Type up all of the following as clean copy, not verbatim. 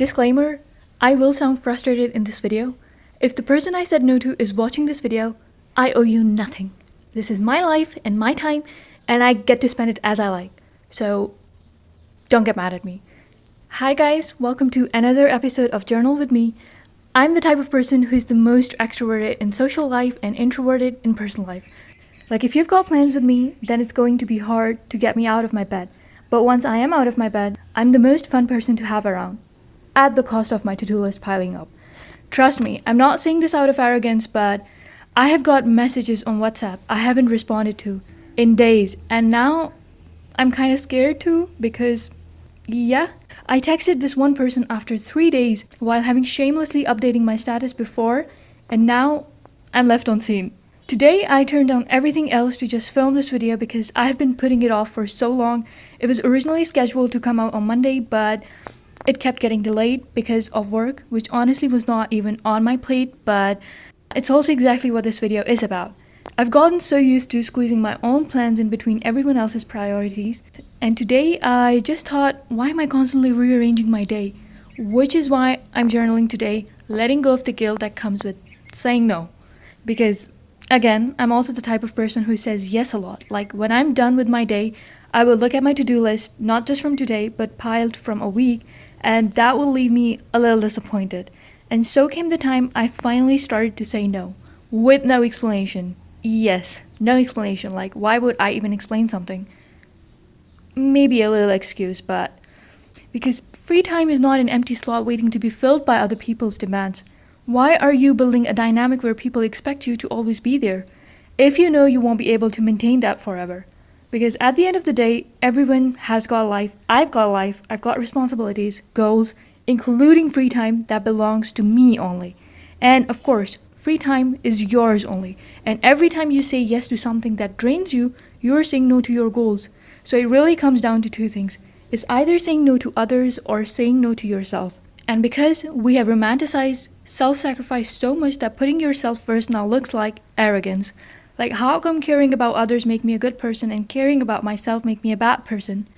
Disclaimer, I will sound frustrated in this video. If the person I said no to is watching this video, I owe you nothing. This is my life and my time, and I get to spend it as I like. So don't get mad at me. Hi guys, welcome to another episode of Journal with me. I'm the type of person who's the most extroverted in social life and introverted in personal life. Like if you've got plans with me, then it's going to be hard to get me out of my bed. But once I am out of my bed, I'm the most fun person to have around, at the cost of my to-do list piling up. Trust me, I'm not saying this out of arrogance, but I have got messages on WhatsApp I haven't responded to in days, and now I'm kind of scared too because, I texted this one person after 3 days while having shamelessly updating my status before, and now I'm left on scene. Today I turned down everything else to just film this video because I've been putting it off for so long. It was originally scheduled to come out on Monday, but it kept getting delayed because of work, which honestly was not even on my plate, but it's also exactly what this video is about. I've gotten so used to squeezing my own plans in between everyone else's priorities, and today I just thought, why am I constantly rearranging my day? Which is why I'm journaling today, letting go of the guilt that comes with saying no. Because, again, I'm also the type of person who says yes a lot. Like, when I'm done with my day, I will look at my to-do list, not just from today, but piled from a week, and that will leave me a little disappointed. And so came the time I finally started to say no, with no explanation. Yes, no explanation. Like, why would I even explain something? Maybe a little excuse, but because free time is not an empty slot waiting to be filled by other people's demands. Why are you building a dynamic where people expect you to always be there, if you know you won't be able to maintain that forever? Because at the end of the day, everyone has got a life, I've got responsibilities, goals, including free time that belongs to me only. And of course, free time is yours only. And every time you say yes to something that drains you, you're saying no to your goals. So it really comes down to two things. It's either saying no to others or saying no to yourself. And because we have romanticized self-sacrifice so much that putting yourself first now looks like arrogance. Like, how come caring about others make me a good person and caring about myself make me a bad person?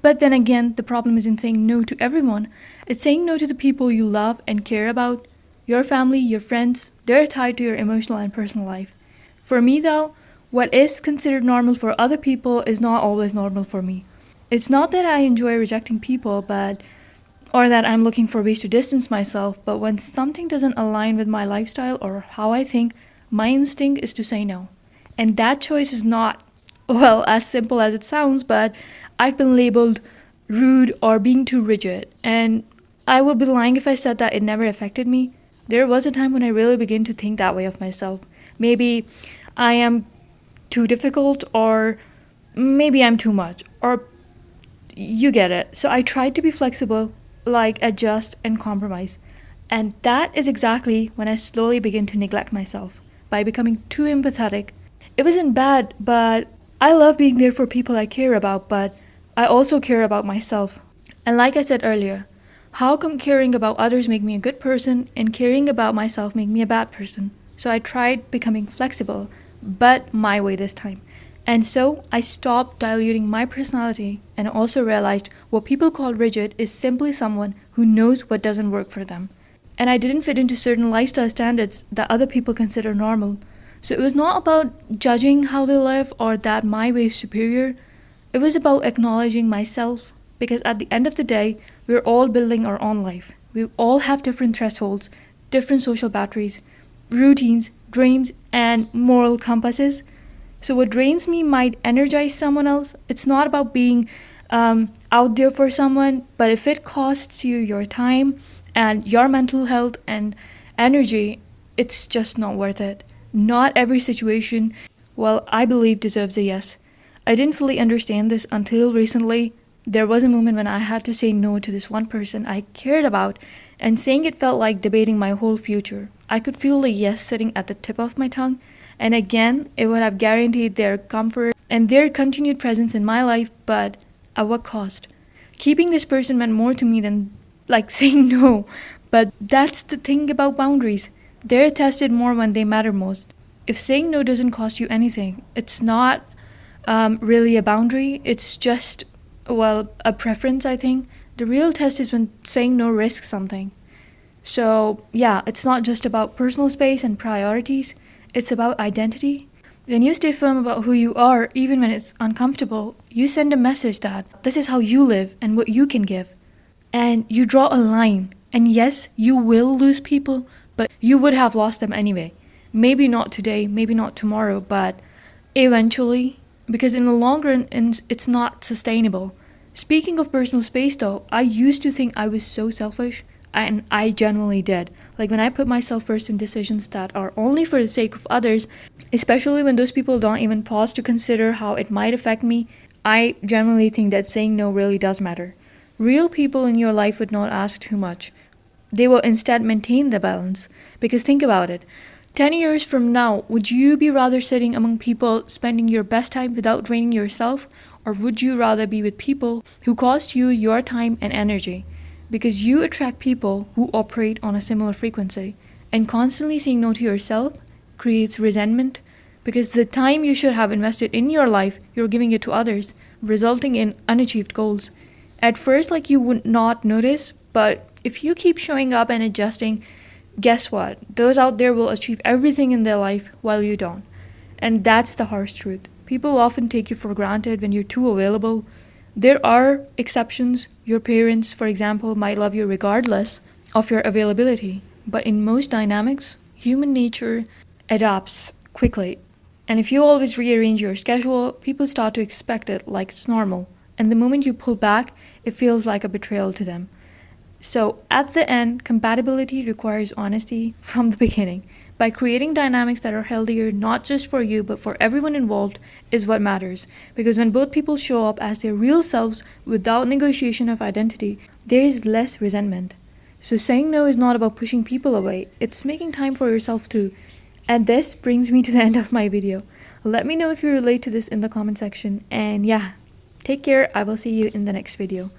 But then again, the problem isn't saying no to everyone. It's saying no to the people you love and care about. Your family, your friends, they're tied to your emotional and personal life. For me though, what is considered normal for other people is not always normal for me. It's not that I enjoy rejecting people, or that I'm looking for ways to distance myself, but when something doesn't align with my lifestyle or how I think, my instinct is to say no. And that choice is not, well, as simple as it sounds, but I've been labeled rude or being too rigid. And I would be lying if I said that it never affected me. There was a time when I really began to think that way of myself. Maybe I am too difficult, or maybe I'm too much, or you get it. So I tried to be flexible, like adjust and compromise. And that is exactly when I slowly began to neglect myself by becoming too empathetic. It wasn't bad, but I love being there for people I care about, but I also care about myself. And like I said earlier, how come caring about others make me a good person and caring about myself make me a bad person? So I tried becoming flexible, but my way this time. And so I stopped diluting my personality and also realized what people call rigid is simply someone who knows what doesn't work for them. And I didn't fit into certain lifestyle standards that other people consider normal. So it was not about judging how they live or that my way is superior. It was about acknowledging myself, because at the end of the day, we're all building our own life. We all have different thresholds, different social batteries, routines, dreams, and moral compasses. So what drains me might energize someone else. It's not about being out there for someone, but if it costs you your time and your mental health and energy, it's just not worth it. Not every situation, well, I believe deserves a yes. I didn't fully understand this until recently. There was a moment when I had to say no to this one person I cared about, and saying it felt like debating my whole future. I could feel the yes sitting at the tip of my tongue, and again, it would have guaranteed their comfort and their continued presence in my life, but at what cost? Keeping this person meant more to me than like saying no. But that's the thing about boundaries. They're tested more when they matter most. If saying no doesn't cost you anything, it's not really a boundary. It's just, well, a preference, I think. The real test is when saying no risks something. So, yeah, it's not just about personal space and priorities, it's about identity. When you stay firm about who you are, even when it's uncomfortable, you send a message that this is how you live and what you can give. And you draw a line. And yes, you will lose people, but you would have lost them anyway. Maybe not today, maybe not tomorrow, but eventually, because in the long run, it's not sustainable. Speaking of personal space though, I used to think I was so selfish, and I genuinely did. Like when I put myself first in decisions that are only for the sake of others, especially when those people don't even pause to consider how it might affect me, I genuinely think that saying no really does matter. Real people in your life would not ask too much. They will instead maintain the balance. Because think about it. 10 years from now, would you be rather sitting among people spending your best time without draining yourself? Or would you rather be with people who cost you your time and energy? Because you attract people who operate on a similar frequency. And constantly saying no to yourself creates resentment because the time you should have invested in your life, you're giving it to others, resulting in unachieved goals. At first, like you would not notice, but if you keep showing up and adjusting, guess what? Those out there will achieve everything in their life while you don't. And that's the harsh truth. People often take you for granted when you're too available. There are exceptions. Your parents, for example, might love you regardless of your availability. But in most dynamics, human nature adapts quickly. And if you always rearrange your schedule, people start to expect it like it's normal. And the moment you pull back, it feels like a betrayal to them. So at the end, compatibility requires honesty from the beginning. By creating dynamics that are healthier, not just for you, but for everyone involved, is what matters. Because when both people show up as their real selves without negotiation of identity, there is less resentment. So saying no is not about pushing people away, it's making time for yourself too. And this brings me to the end of my video. Let me know if you relate to this in the comment section. And yeah, take care. I will see you in the next video.